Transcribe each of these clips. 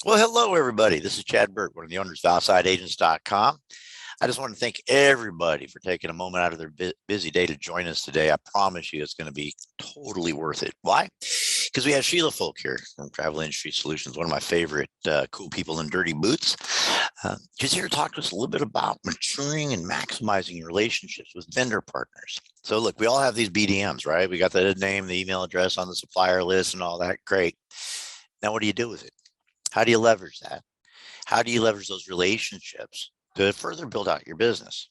Well, hello, everybody. This is Chad Burt, one of the owners of OutsideAgents.com. I just want to thank everybody for taking a moment out of their busy day to join us today. I promise you it's going to be totally worth it. Why? Because we have Sheila Folk here from Travel Industry Solutions, one of my favorite cool people in dirty boots. She's here to talk to us a little bit about maturing and maximizing relationships with vendor partners. So look, we all have these BDMs, right? We got the name, the email address on the supplier list and all that. Great. Now, what do you do with it? How do you leverage that? How do you leverage those relationships to further build out your business?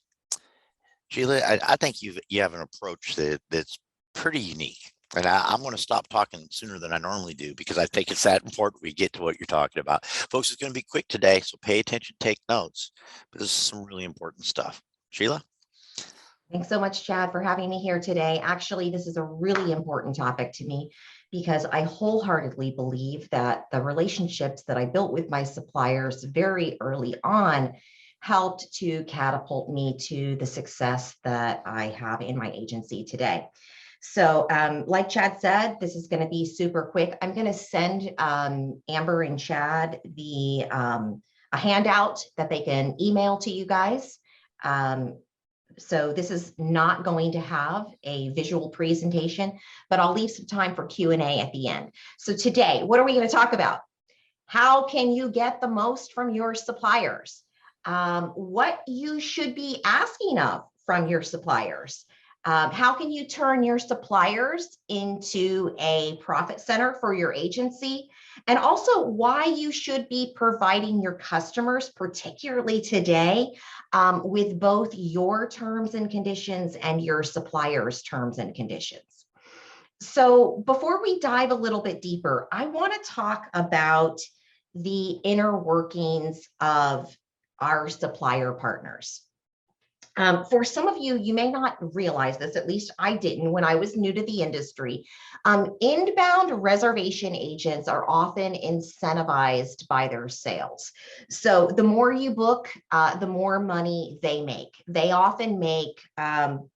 Sheila, I think you have an approach that's pretty unique. And I'm going to stop talking sooner than I normally do because I think it's that important we get to what you're talking about. Folks, it's going to be quick today, so pay attention, take notes. But this is some really important stuff. Sheila? Thanks so much, Chad, for having me here today. Actually, this is a really important topic to me because I wholeheartedly believe that the relationships that I built with my suppliers very early on helped to catapult me to the success that I have in my agency today. So like Chad said, this is going to be super quick. I'm going to send Amber and Chad a handout that they can email to you guys. So this is not going to have a visual presentation, but I'll leave some time for Q&A at the end. So today, what are we going to talk about? How can you get the most from your suppliers? What you should be asking of from your suppliers? How can you turn your suppliers into a profit center for your agency? And also why you should be providing your customers, particularly today, with both your terms and conditions and your suppliers' terms and conditions. So before we dive a little bit deeper, I want to talk about the inner workings of our supplier partners. For some of you, you may not realize this, at least I didn't when I was new to the industry. Inbound reservation agents are often incentivized by their sales. So the more you book, the more money they make. They often make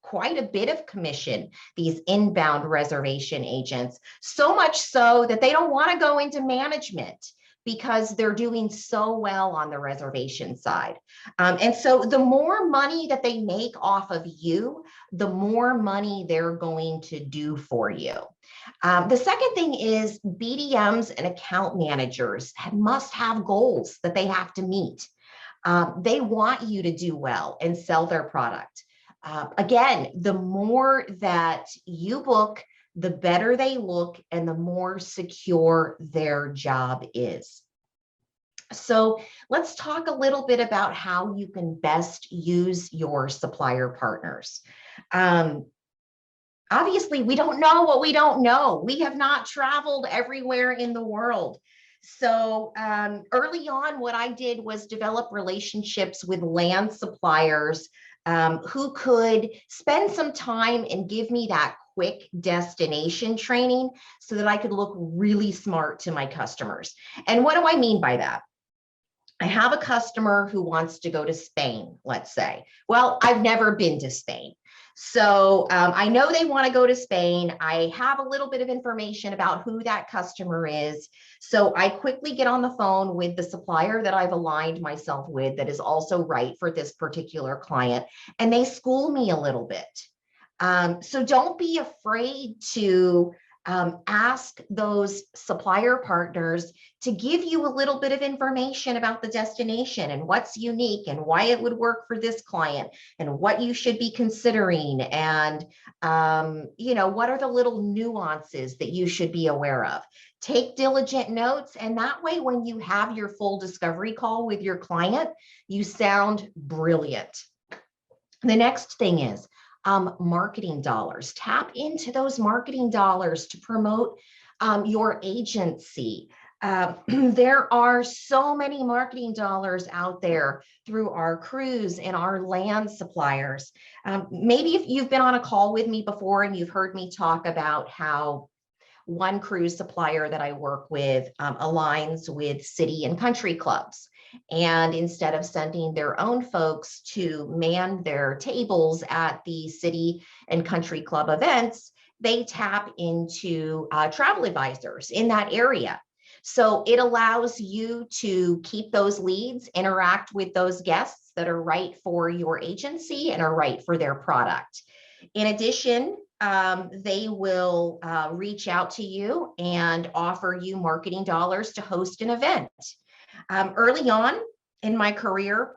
quite a bit of commission, these inbound reservation agents, so much so that they don't want to go into management because they're doing so well on the reservation side. And so the more money that they make off of you, the more money they're going to do for you. The second thing is BDMs and account managers must have goals that they have to meet. They want you to do well and sell their product. Again, the more that you book, the better they look and the more secure their job is. So let's talk a little bit about how you can best use your supplier partners. Obviously, we don't know what we don't know. We have not traveled everywhere in the world. So early on, what I did was develop relationships with land suppliers who could spend some time and give me that quick destination training so that I could look really smart to my customers. And what do I mean by that? I have a customer who wants to go to Spain, let's say. Well, I've never been to Spain. So I know they want to go to Spain. I have a little bit of information about who that customer is. So I quickly get on the phone with the supplier that I've aligned myself with that is also right for this particular client. And they school me a little bit. So don't be afraid to ask those supplier partners to give you a little bit of information about the destination and what's unique and why it would work for this client and what you should be considering and what are the little nuances that you should be aware of. Take diligent notes, and that way when you have your full discovery call with your client, you sound brilliant. The next thing is marketing dollars. Tap into those marketing dollars to promote your agency. There are so many marketing dollars out there through our cruise and our land suppliers. Maybe if you've been on a call with me before and you've heard me talk about how one cruise supplier that I work with aligns with city and country clubs. And instead of sending their own folks to man their tables at the city and country club events, they tap into travel advisors in that area. So it allows you to keep those leads, interact with those guests that are right for your agency and are right for their product. In addition, they will reach out to you and offer you marketing dollars to host an event. Early on in my career,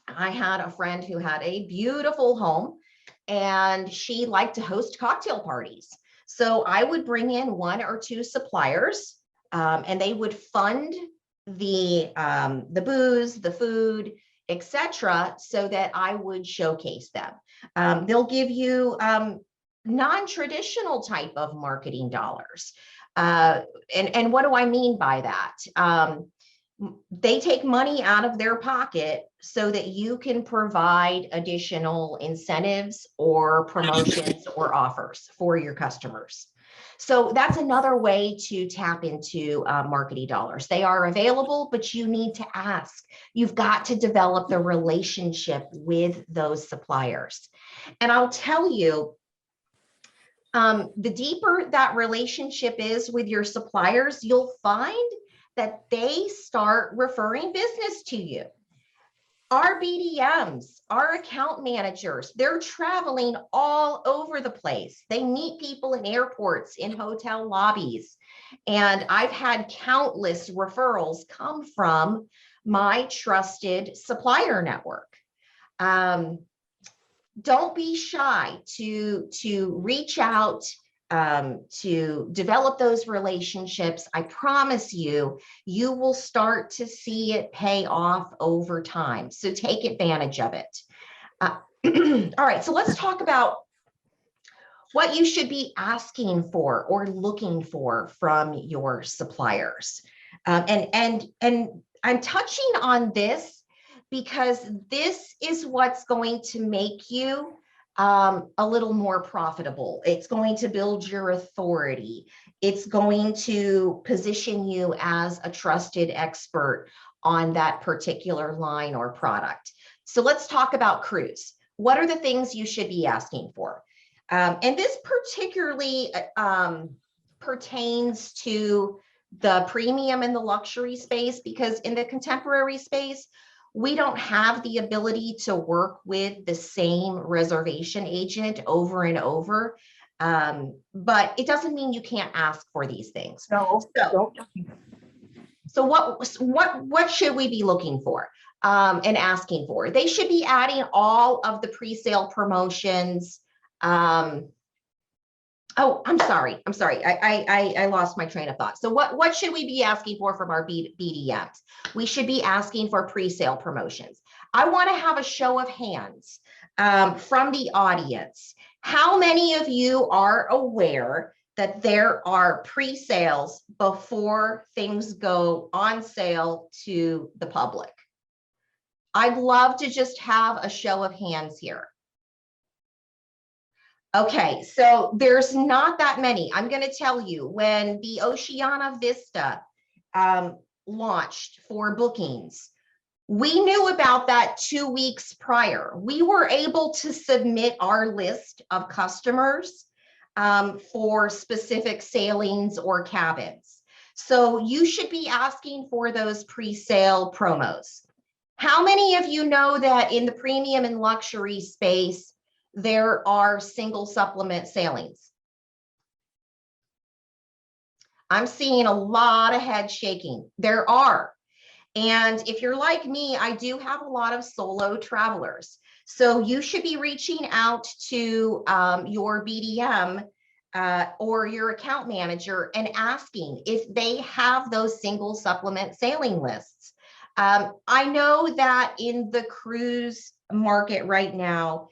I had a friend who had a beautiful home and she liked to host cocktail parties. So I would bring in one or two suppliers and they would fund the booze, the food, etc., so that I would showcase them. They'll give you non-traditional type of marketing dollars. And what do I mean by that? They take money out of their pocket so that you can provide additional incentives or promotions or offers for your customers. So that's another way to tap into marketing dollars. They are available, but you need to ask. You've got to develop the relationship with those suppliers. And I'll tell you, the deeper that relationship is with your suppliers, you'll find that they start referring business to you. Our BDMs, our account managers, they're traveling all over the place. They meet people in airports, in hotel lobbies. And I've had countless referrals come from my trusted supplier network. Don't be shy to reach out, to develop those relationships. I promise you, you will start to see it pay off over time. So take advantage of it. All right, so let's talk about what you should be asking for or looking for from your suppliers. And I'm touching on this because this is what's going to make you a little more profitable. It's going to build your authority. It's going to position you as a trusted expert on that particular line or product. So let's talk about cruise. What are the things you should be asking for? And this particularly pertains to the premium and the luxury space, because in the contemporary space, we don't have the ability to work with the same reservation agent over and over. But it doesn't mean you can't ask for these things. No, So what should we be looking for and asking for? They should be adding all of the pre-sale promotions. Oh, I'm sorry. I lost my train of thought. So what should we be asking for from our BDMs? We should be asking for pre-sale promotions. I want to have a show of hands from the audience. How many of you are aware that there are pre-sales before things go on sale to the public? I'd love to just have a show of hands here. Okay, so there's not that many. I'm going to tell you, when the Oceana Vista launched for bookings, we knew about that 2 weeks prior. We were able to submit our list of customers for specific sailings or cabins. So you should be asking for those pre-sale promos. How many of you know that in the premium and luxury space, there are single supplement sailings? I'm seeing a lot of head shaking. There are. And if you're like me, I do have a lot of solo travelers. So you should be reaching out to your BDM or your account manager and asking if they have those single supplement sailing lists. I know that in the cruise market right now,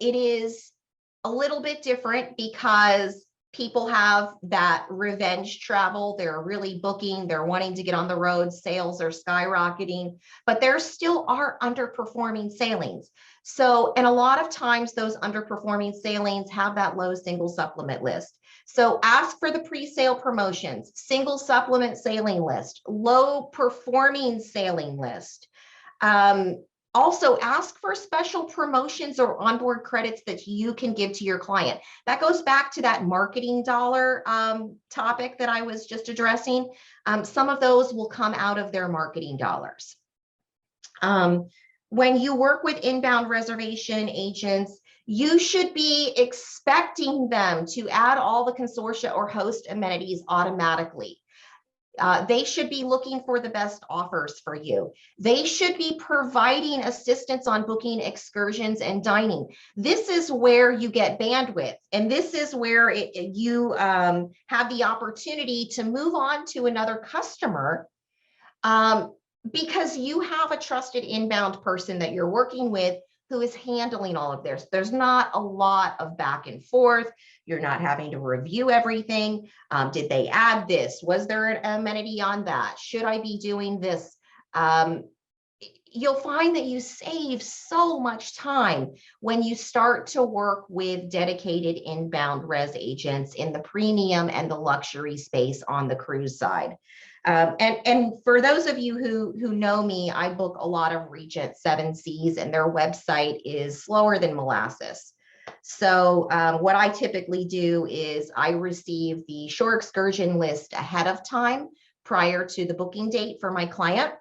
it is a little bit different because people have that revenge travel. They're really booking, they're wanting to get on the road, sales are skyrocketing, but there still are underperforming sailings. So, and a lot of times those underperforming sailings have that low single supplement list. So ask for the pre-sale promotions, single supplement sailing list, low performing sailing list. Also ask for special promotions or onboard credits that you can give to your client. That goes back to that marketing dollar topic that I was just addressing. Some of those will come out of their marketing dollars. When you work with inbound reservation agents, you should be expecting them to add all the consortia or host amenities automatically. They should be looking for the best offers for you. They should be providing assistance on booking excursions and dining. This is where you get bandwidth, and this is where you have the opportunity to move on to another customer because you have a trusted inbound person that you're working with who is handling all of this. There's not a lot of back and forth. You're not having to review everything. Did they add this? Was there an amenity on that? Should I be doing this? You'll find that you save so much time when you start to work with dedicated inbound res agents in the premium and the luxury space on the cruise side. And for those of you who know me, I book a lot of Regent 7 Seas, and their website is slower than molasses. So what I typically do is I receive the shore excursion list ahead of time prior to the booking date for my client.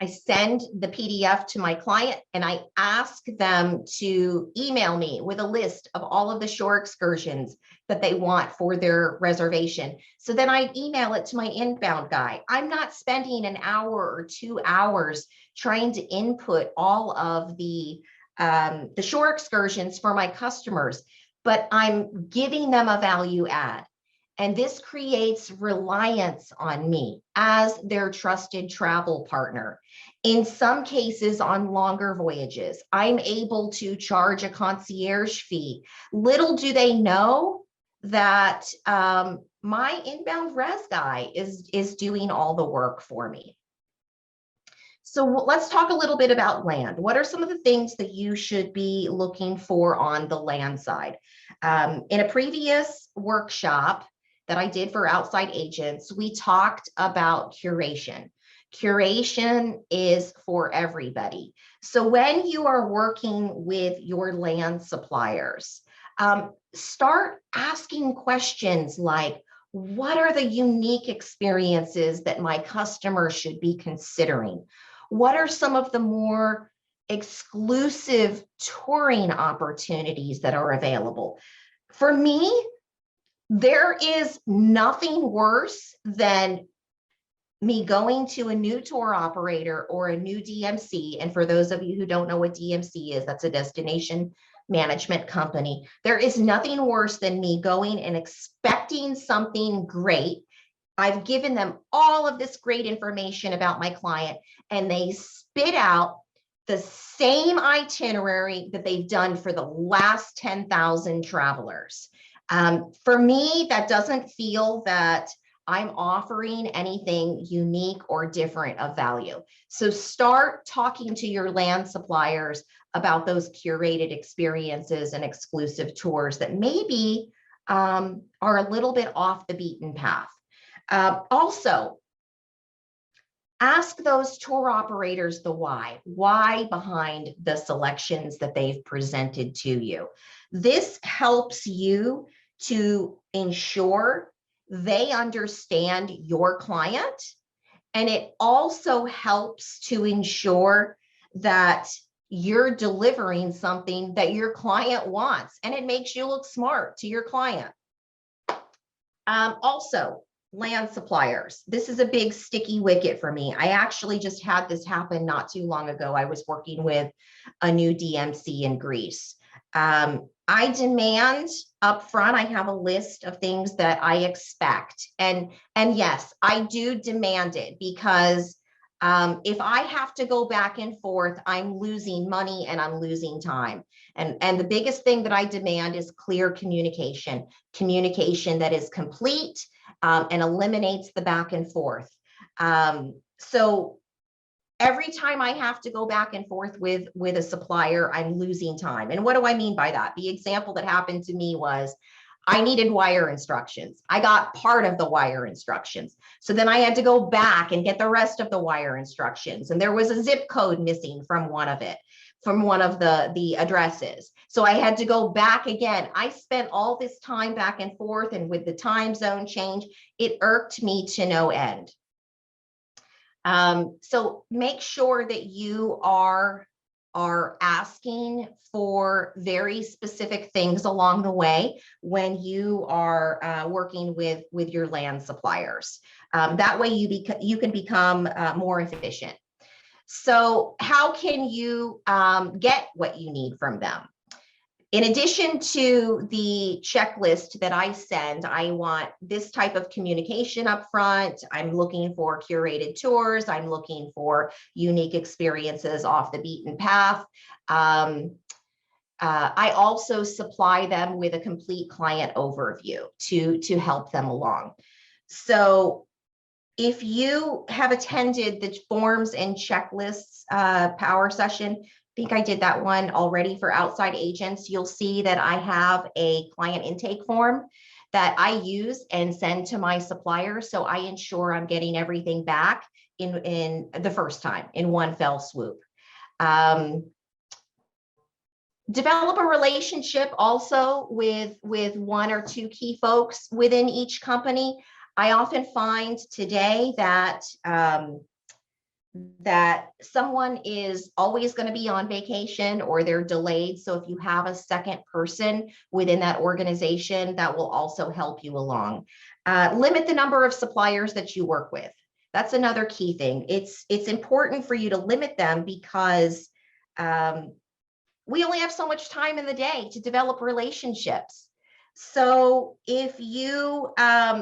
I send the PDF to my client and I ask them to email me with a list of all of the shore excursions that they want for their reservation. So then I email it to my inbound guy. I'm not spending an hour or 2 hours trying to input all of the shore excursions for my customers, but I'm giving them a value add. And this creates reliance on me as their trusted travel partner. In some cases, on longer voyages, I'm able to charge a concierge fee. Little do they know that my inbound res guy is doing all the work for me. So let's talk a little bit about land. What are some of the things that you should be looking for on the land side? In a previous workshop that I did for outside agents, we talked about curation. Curation is for everybody. So when you are working with your land suppliers, start asking questions like, what are the unique experiences that my customers should be considering? What are some of the more exclusive touring opportunities that are available? For me, there is nothing worse than me going to a new tour operator or a new DMC. And for those of you who don't know what DMC is, that's a destination management company. There is nothing worse than me going and expecting something great. I've given them all of this great information about my client, and they spit out the same itinerary that they've done for the last 10,000 travelers. For me, that doesn't feel that I'm offering anything unique or different of value. So start talking to your land suppliers about those curated experiences and exclusive tours that maybe are a little bit off the beaten path. Also, ask those tour operators the why behind the selections that they've presented to you. This helps you to ensure they understand your client, and it also helps to ensure that you're delivering something that your client wants, and it makes you look smart to your client. Also, land suppliers. This is a big sticky wicket for me. I actually just had this happen not too long ago. I was working with a new DMC in Greece. I demand upfront, I have a list of things that I expect. And yes, I do demand it because If I have to go back and forth, I'm losing money and I'm losing time. And the biggest thing that I demand is clear communication, communication that is complete and eliminates the back and forth. So every time I have to go back and forth with a supplier, I'm losing time. And what do I mean by that? The example that happened to me was I needed wire instructions. I got part of the wire instructions. So then I had to go back and get the rest of the wire instructions. And there was a zip code missing from one of it, from one of the addresses. So I had to go back again. I spent all this time back and forth, and with the time zone change, it irked me to no end. So make sure that you are asking for very specific things along the way when you are working with your land suppliers. That way you can become more efficient. So how can you get what you need from them? In addition to the checklist that I send, I want this type of communication up front. I'm looking for curated tours. I'm looking for unique experiences off the beaten path. I also supply them with a complete client overview to help them along. So if you have attended the forms and checklists power session, I think I did that one already for outside agents. You'll see that I have a client intake form that I use and send to my suppliers. So I ensure I'm getting everything back in the first time in one fell swoop. Develop a relationship also with one or two key folks within each company. I often find today that that someone is always going to be on vacation or they're delayed. So if you have a second person within that organization, that will also help you along. Limit the number of suppliers that you work with. That's another key thing. It's important for you to limit them because we only have so much time in the day to develop relationships. So if you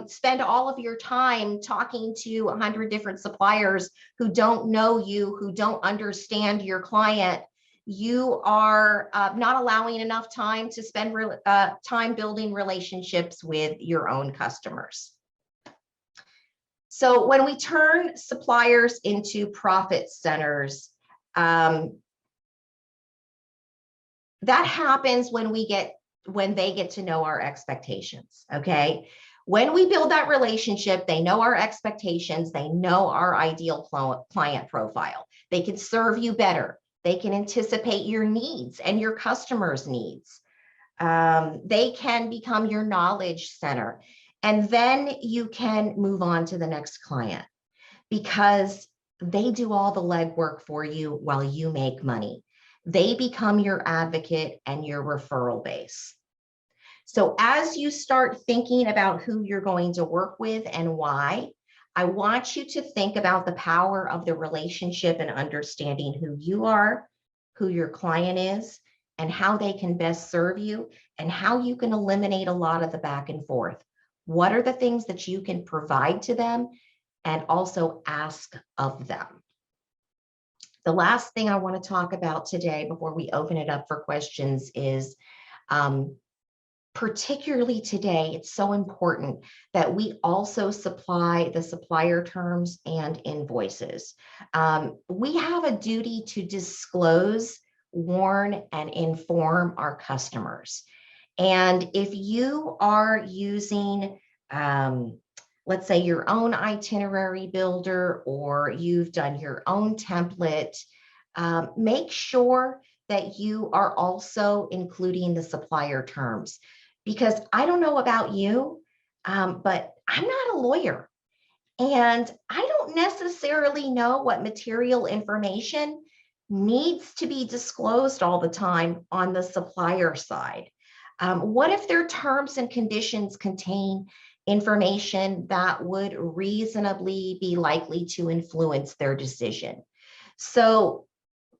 spend all of your time talking to 100 different suppliers who don't know you, who don't understand your client, you are not allowing enough time to spend time building relationships with your own customers. So when we turn suppliers into profit centers, that happens when they get to know our expectations, okay? When we build that relationship, they know our expectations, they know our ideal client profile. They can serve you better. They can anticipate your needs and your customers' needs. They can become your knowledge center. And then you can move on to the next client because they do all the legwork for you while you make money. They become your advocate and your referral base. So as you start thinking about who you're going to work with and why, I want you to think about the power of the relationship and understanding who you are, who your client is, and how they can best serve you, and how you can eliminate a lot of the back and forth. What are the things that you can provide to them and also ask of them? The last thing I want to talk about today before we open it up for questions is particularly today, it's so important that we also supply the supplier terms and invoices. We have a duty to disclose, warn, and inform our customers. And if you are using, let's say, your own itinerary builder, or you've done your own template, make sure that you are also including the supplier terms. Because I don't know about you, but I'm not a lawyer. And I don't necessarily know what material information needs to be disclosed all the time on the supplier side. What if their terms and conditions contain information that would reasonably be likely to influence their decision? So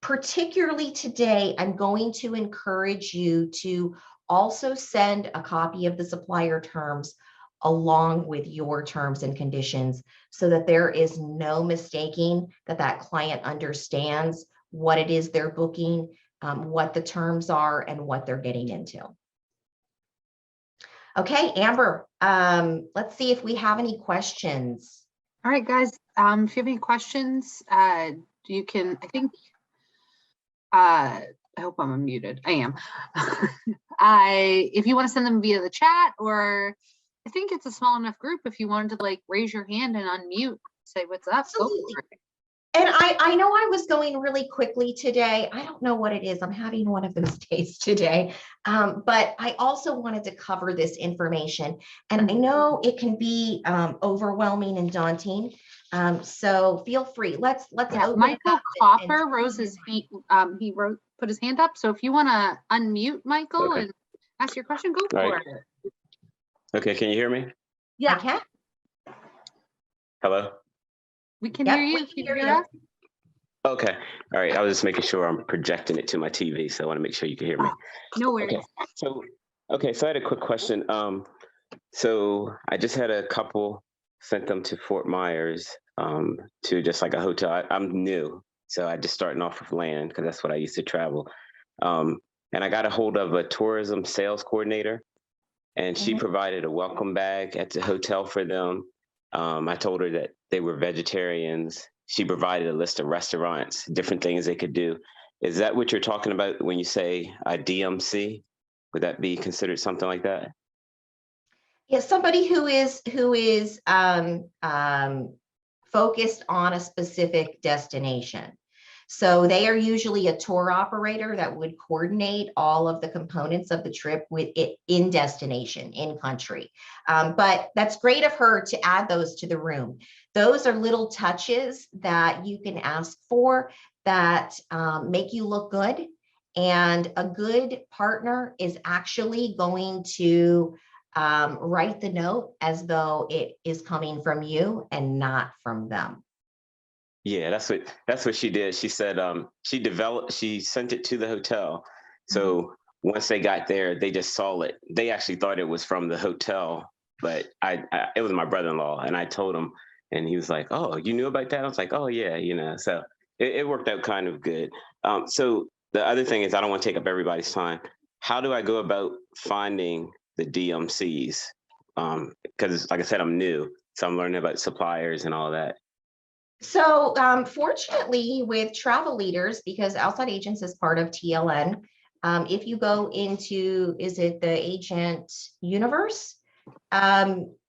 particularly today, I'm going to encourage you to also send a copy of the supplier terms along with your terms and conditions so that there is no mistaking that that client understands what it is they're booking, what the terms are, and what they're getting into. Okay, Amber, let's see if we have any questions. All right, guys, if you have any questions, you can, I think, I hope I'm unmuted. I am. If you want to send them via the chat, or I think it's a small enough group, if you wanted to like raise your hand and unmute, say what's up. Absolutely. And I know I was going really quickly today. I don't know what it is. I'm having one of those days today. But I also wanted to cover this information. And I know it can be overwhelming and daunting. So feel free. Let's open Michael Copper rose his feet. Put his hand up. So if you want to unmute Michael and ask your question, go for it. Okay, can you hear me? Yeah, I can. Hello? We can hear you. Can you hear us? Okay. All right. I was just making sure I'm projecting it to my TV, so I want to make sure you can hear me. No worries. Okay. So I had a quick question. So I just had a couple sent them to Fort Myers to just like a hotel. I'm new, so I just starting off with land because that's what I used to travel. And I got a hold of a tourism sales coordinator, and she provided a welcome bag at the hotel for them. I told her that they were vegetarians. She provided a list of restaurants, different things they could do. Is that what you're talking about when you say a DMC? Would that be considered something like that? Yeah, somebody who is focused on a specific destination. So they are usually a tour operator that would coordinate all of the components of the trip with it in destination, in country. But that's great of her to add those to the room. Those are little touches that you can ask for that make you look good. And a good partner is actually going to write the note as though it is coming from you and not from them. Yeah, that's what she did. She said she sent it to the hotel. So once they got there, they just saw it. They actually thought it was from the hotel, but it was my brother-in-law, and I told him, and he was like, "Oh, you knew about that?" I was like, "Oh yeah, So it worked out kind of good. So the other thing is, I don't want to take up everybody's time. How do I go about finding the DMCs? Because like I said, I'm new, so I'm learning about suppliers and all that. So fortunately with travel leaders, because Outside Agents is part of TLN, if you go into, is it the agent universe,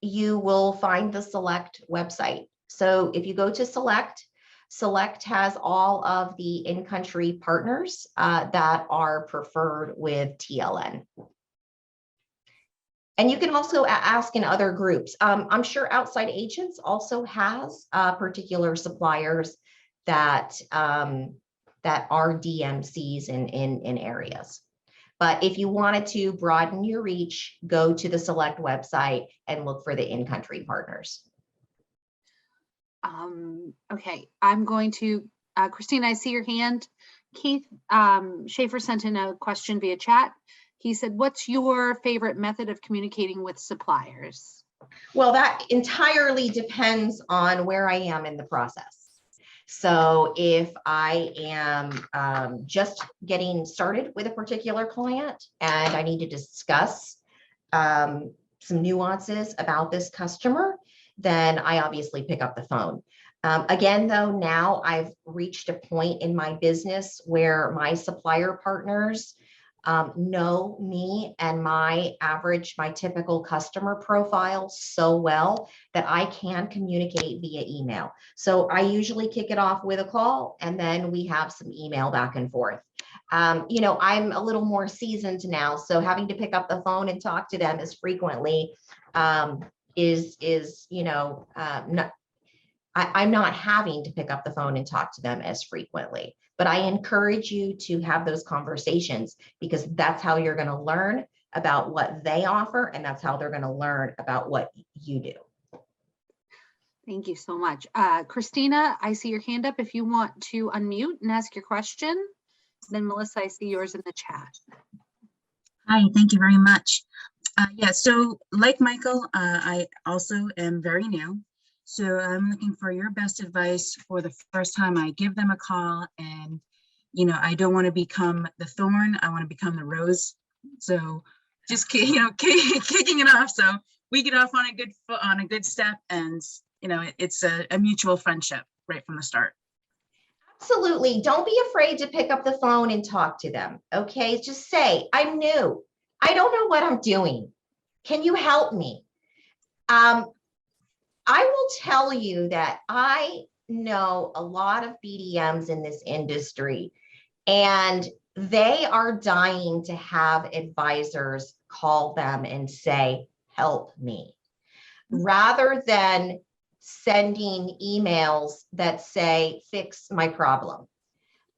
you will find the Select website. So if you go to Select has all of the in-country partners that are preferred with TLN. And you can also ask in other groups. I'm sure Outside Agents also has particular suppliers that that are DMCs in areas. But if you wanted to broaden your reach, go to the Select website and look for the in-country partners. Okay, I'm going to, Christine, I see your hand. Keith Schaefer sent in a question via chat. He said, what's your favorite method of communicating with suppliers? Well, that entirely depends on where I am in the process. So if I am just getting started with a particular client and I need to discuss some nuances about this customer, then I obviously pick up the phone. Again, though, now I've reached a point in my business where my supplier partners know me and my typical customer profile so well that I can communicate via email. So I usually kick it off with a call and then we have some email back and forth. I'm a little more seasoned now, so having to pick up the phone and talk to them as frequently I'm not having to pick up the phone and talk to them as frequently, but I encourage you to have those conversations because that's how you're going to learn about what they offer. And that's how they're going to learn about what you do. Thank you so much. Christina, I see your hand up. If you want to unmute and ask your question, then Melissa, I see yours in the chat. Hi, thank you very much. Yeah, so like Michael, I also am very new. So I'm looking for your best advice for the first time I give them a call. And, I don't want to become the thorn. I want to become the rose. So just, kicking it off. So we get off on a good step, and, it's a mutual friendship right from the start. Absolutely. Don't be afraid to pick up the phone and talk to them. Okay. Just say, I'm new. I don't know what I'm doing. Can you help me? I will tell you that I know a lot of BDMs in this industry, and they are dying to have advisors call them and say, help me, rather than sending emails that say, fix my problem.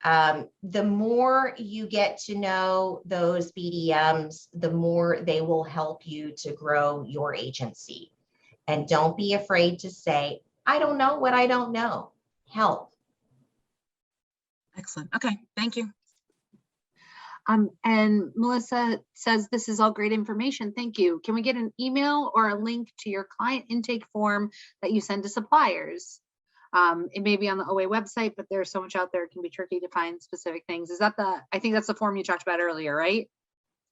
The more you get to know those BDMs, the more they will help you to grow your agency. And don't be afraid to say, I don't know what I don't know. Help. Excellent. Okay. Thank you. And Melissa says, this is all great information. Thank you. Can we get an email or a link to your client intake form that you send to suppliers? It may be on the OA website, but there's so much out there, it can be tricky to find specific things. Is that I think that's the form you talked about earlier, right?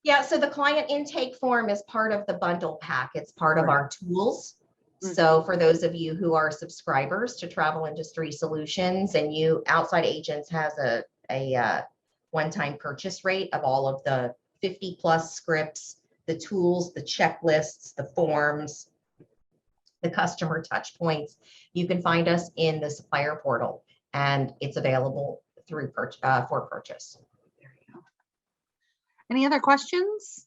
Yeah, so the client intake form is part of the bundle pack. It's part of our tools. So for those of you who are subscribers to Travel Industry Solutions, and Outside Agents has a one-time purchase rate of all of the 50 plus scripts, the tools, the checklists, the forms, the customer touch points. You can find us in the supplier portal, and it's available for purchase. There you go. Any other questions?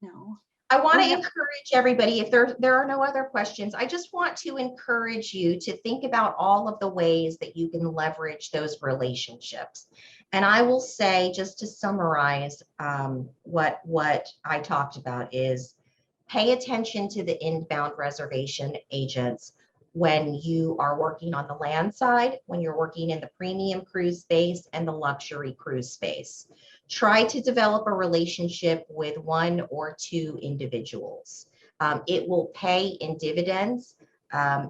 No. I want to encourage everybody, if there are no other questions, I just want to encourage you to think about all of the ways that you can leverage those relationships. And I will say, just to summarize, what I talked about is pay attention to the inbound reservation agents when you are working on the land side, when you're working in the premium cruise space and the luxury cruise space. Try to develop a relationship with one or two individuals. It will pay in dividends,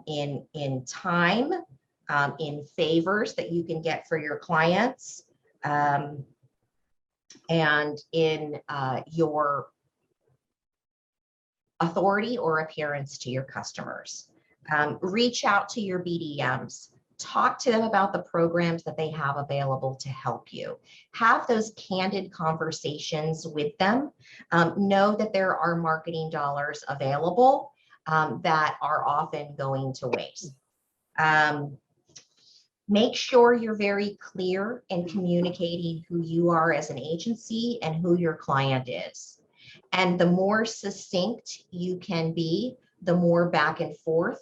in time, in favors that you can get for your clients, and in your authority or appearance to your customers. Reach out to your BDMs. Talk to them about the programs that they have available to help you. Have those candid conversations with them. Know that there are marketing dollars available that are often going to waste. Make sure you're very clear in communicating who you are as an agency and who your client is. And the more succinct you can be, the more back and forth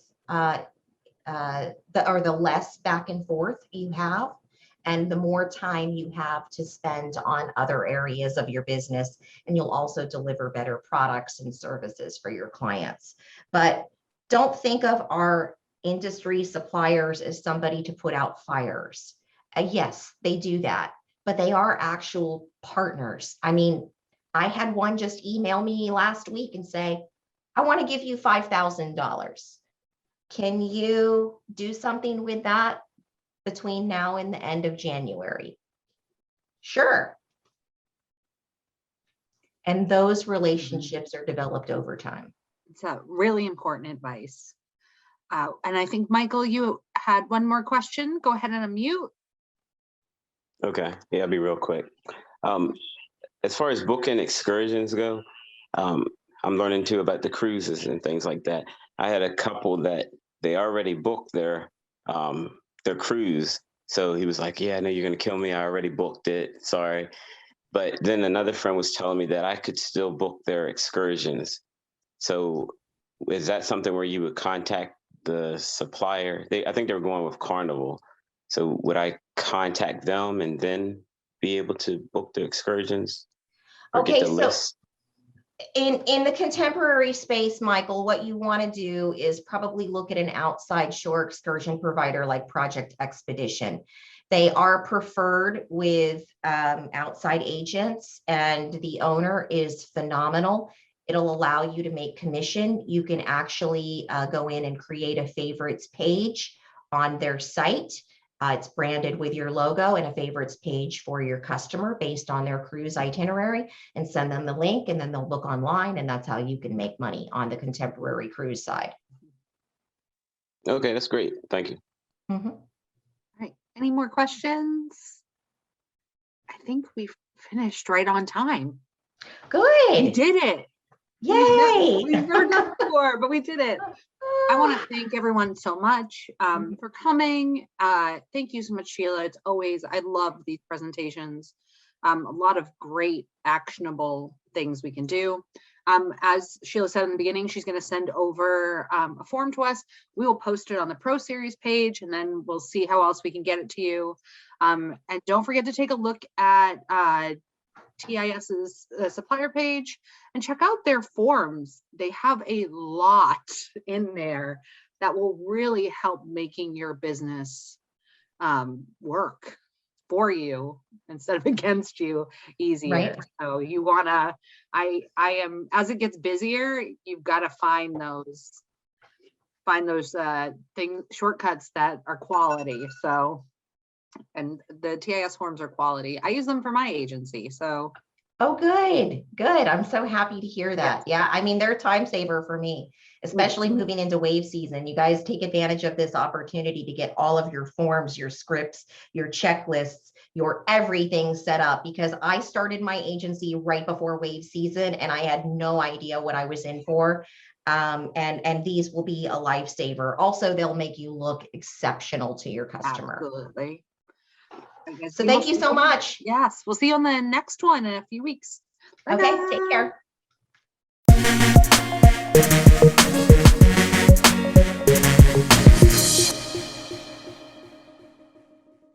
the less back and forth you have, and the more time you have to spend on other areas of your business, and you'll also deliver better products and services for your clients. But don't think of our industry suppliers as somebody to put out fires. Yes, they do that, but they are actual partners. I mean, I had one just email me last week and say, I want to give you $5,000. Can you do something with that between now and the end of January? Sure. And those relationships are developed over time. It's a really important advice. And I think, Michael, you had one more question. Go ahead and unmute. Okay, yeah, I'll be real quick. As far as booking excursions go, I'm learning too about the cruises and things like that. I had a couple that they already booked their cruise. So he was like, yeah, I know you're going to kill me. I already booked it. Sorry. But then another friend was telling me that I could still book their excursions. So is that something where you would contact the supplier? I think they were going with Carnival. So would I contact them and then be able to book the excursions? Okay, so list? In the contemporary space, Michael, what you want to do is probably look at an outside shore excursion provider like Project Expedition. They are preferred with outside agents, and the owner is phenomenal. It'll allow you to make commission. You can actually go in and create a favorites page on their site. It's branded with your logo and a favorites page for your customer based on their cruise itinerary, and send them the link, and then they'll book online, and that's how you can make money on the contemporary cruise side. Okay, that's great. Thank you. Mhm. All right. Any more questions? I think we've finished right on time. We Good. did it. Yay. We've never done it before, but we did it. I want to thank everyone so much for coming. Thank you so much, Sheila. It's always, I love these presentations. A lot of great actionable things we can do. As Sheila said in the beginning, she's going to send over a form to us. We will post it on the Pro Series page, and then we'll see how else we can get it to you. And don't forget to take a look at TIS's supplier page and check out their forms. They have a lot in there that will really help making your business work for you instead of against you easier. Right. So you wanna, I am, as it gets busier, you've got to find those shortcuts that are quality. So, and the TIS forms are quality. I use them for my agency. So. Oh, good. Good. I'm so happy to hear that. Yeah. I mean, they're a time saver for me, especially moving into wave season. You guys take advantage of this opportunity to get all of your forms, your scripts, your checklists, your everything set up, because I started my agency right before wave season and I had no idea what I was in for. And these will be a lifesaver. Also, they'll make you look exceptional to your customer. Absolutely. So thank you so much. Yes, we'll see you on the next one in a few weeks. Okay, Bye-bye. take care.